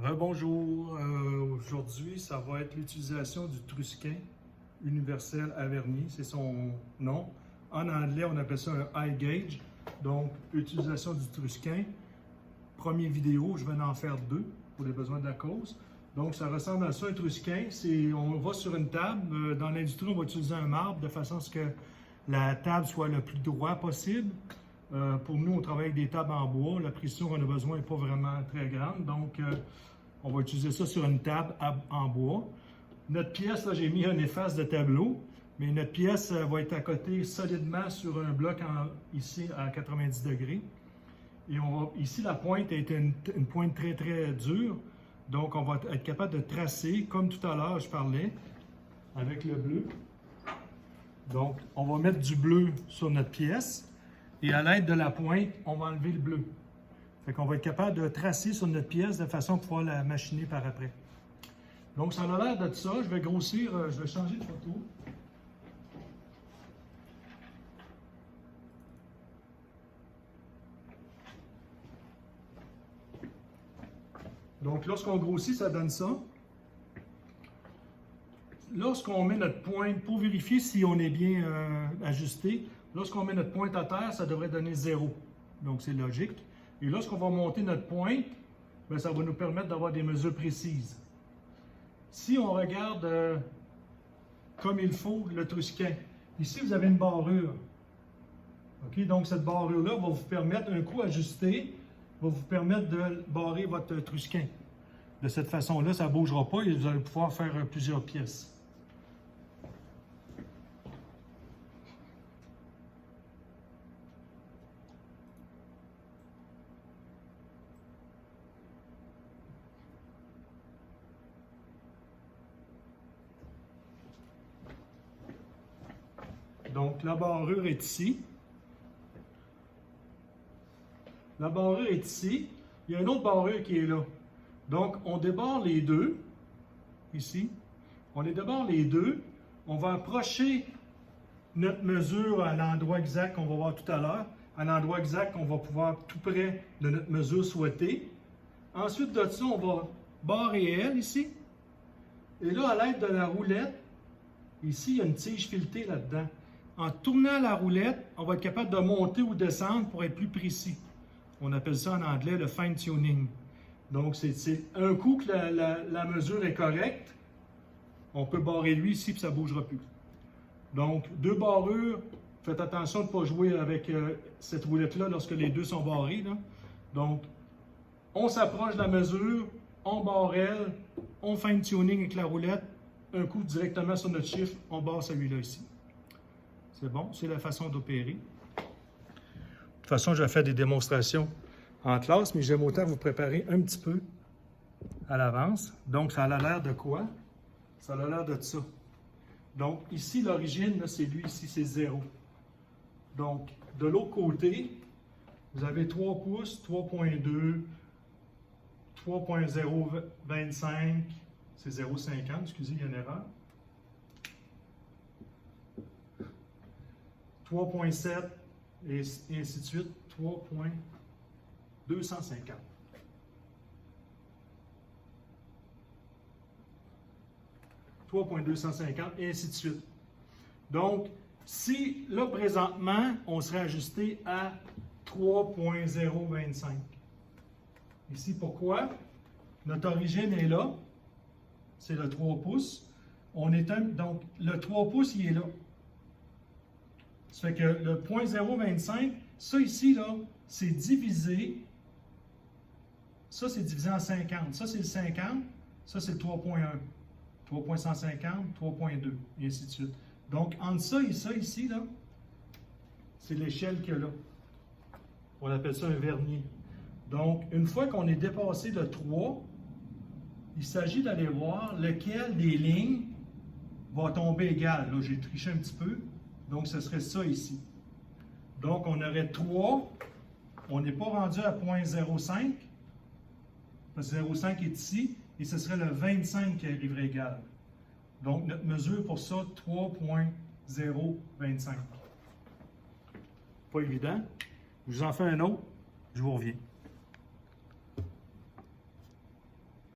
Rebonjour, aujourd'hui ça va être l'utilisation du Trusquin universel à vernis, c'est son nom. En anglais on appelle ça un high gauge, donc utilisation du Trusquin. Première vidéo, je vais en faire deux pour les besoins de la cause. Donc ça ressemble à ça un Trusquin, on va sur une table, dans l'industrie on va utiliser un marbre de façon à ce que la table soit le plus droit possible. Pour nous, on travaille avec des tables en bois. La précision qu'on a besoin n'est pas vraiment très grande. Donc, on va utiliser ça sur une table en bois. Notre pièce, là, j'ai mis un efface de tableau, mais notre pièce va être accotée solidement sur un bloc ici à 90 degrés. Et ici, la pointe est une pointe très, très dure. Donc, on va être capable de tracer, comme tout à l'heure, je parlais, avec le bleu. Donc, on va mettre du bleu sur notre pièce. Et à l'aide de la pointe, on va enlever le bleu. Fait qu'on va être capable de tracer sur notre pièce de façon à pouvoir la machiner par après. Donc, ça a l'air de ça. Je vais grossir, je vais changer de photo. Donc, lorsqu'on grossit, ça donne ça. Lorsqu'on met notre pointe, pour vérifier si on est bien ajusté, lorsqu'on met notre pointe à terre, ça devrait donner 0. Donc, c'est logique. Et lorsqu'on va monter notre pointe, bien, ça va nous permettre d'avoir des mesures précises. Si on regarde comme il faut le Trusquin, ici, vous avez une barrure. OK? Donc, cette barrure-là va vous permettre, un coup ajusté, va vous permettre de barrer votre Trusquin. De cette façon-là, ça ne bougera pas et vous allez pouvoir faire plusieurs pièces. Donc, la barrure est ici. La barrure est ici. Il y a une autre barrure qui est là. Donc, on débarre les deux, ici. On les débarre les deux. On va approcher notre mesure à l'endroit exact qu'on va voir tout à l'heure. À l'endroit exact qu'on va pouvoir tout près de notre mesure souhaitée. Ensuite de ça, on va barrer elle ici. Et là, à l'aide de la roulette, ici, il y a une tige filetée là-dedans. En tournant la roulette, on va être capable de monter ou descendre pour être plus précis. On appelle ça en anglais le fine tuning. Donc, c'est un coup que la mesure est correcte, on peut barrer lui ici et ça ne bougera plus. Donc, deux barrures, faites attention de ne pas jouer avec cette roulette-là lorsque les deux sont barrés. Là. Donc, on s'approche de la mesure, on barre elle, on fine tuning avec la roulette, un coup directement sur notre chiffre, on barre celui-là ici. C'est bon, c'est la façon d'opérer. De toute façon, je vais faire des démonstrations en classe, mais j'aime autant vous préparer un petit peu à l'avance. Donc, ça a l'air de quoi? Ça a l'air de ça. Donc, ici, l'origine, c'est lui, ici, c'est 0. Donc, de l'autre côté, vous avez 3 pouces, 3.2, 3.025, c'est 0.50, excusez, il y a une erreur. 3.7 et ainsi de suite, 3.250. Et ainsi de suite. Donc, si là, présentement, on serait ajusté à 3.025. Ici, pourquoi? Notre origine est là. C'est le 3 pouces. Donc, le 3 pouces, il est là. Ça fait que le 0.025, ça ici, là, c'est divisé. Ça, c'est divisé en 50. Ça, c'est le 50. Ça, c'est le 3.1. 3.150, 3.2, et ainsi de suite. Donc, entre ça et ça ici, là, c'est l'échelle qu'il y a là. On appelle ça un vernier. Donc, une fois qu'on est dépassé le 3, il s'agit d'aller voir lequel des lignes va tomber égal. Là, j'ai triché un petit peu. Donc, ce serait ça ici. Donc, on aurait 3. On n'est pas rendu à 0.05. Parce que 0.5 est ici. Et ce serait le 25 qui arriverait égal. Donc, notre mesure pour ça, 3.025. Pas évident. Je vous en fais un autre. Je vous reviens.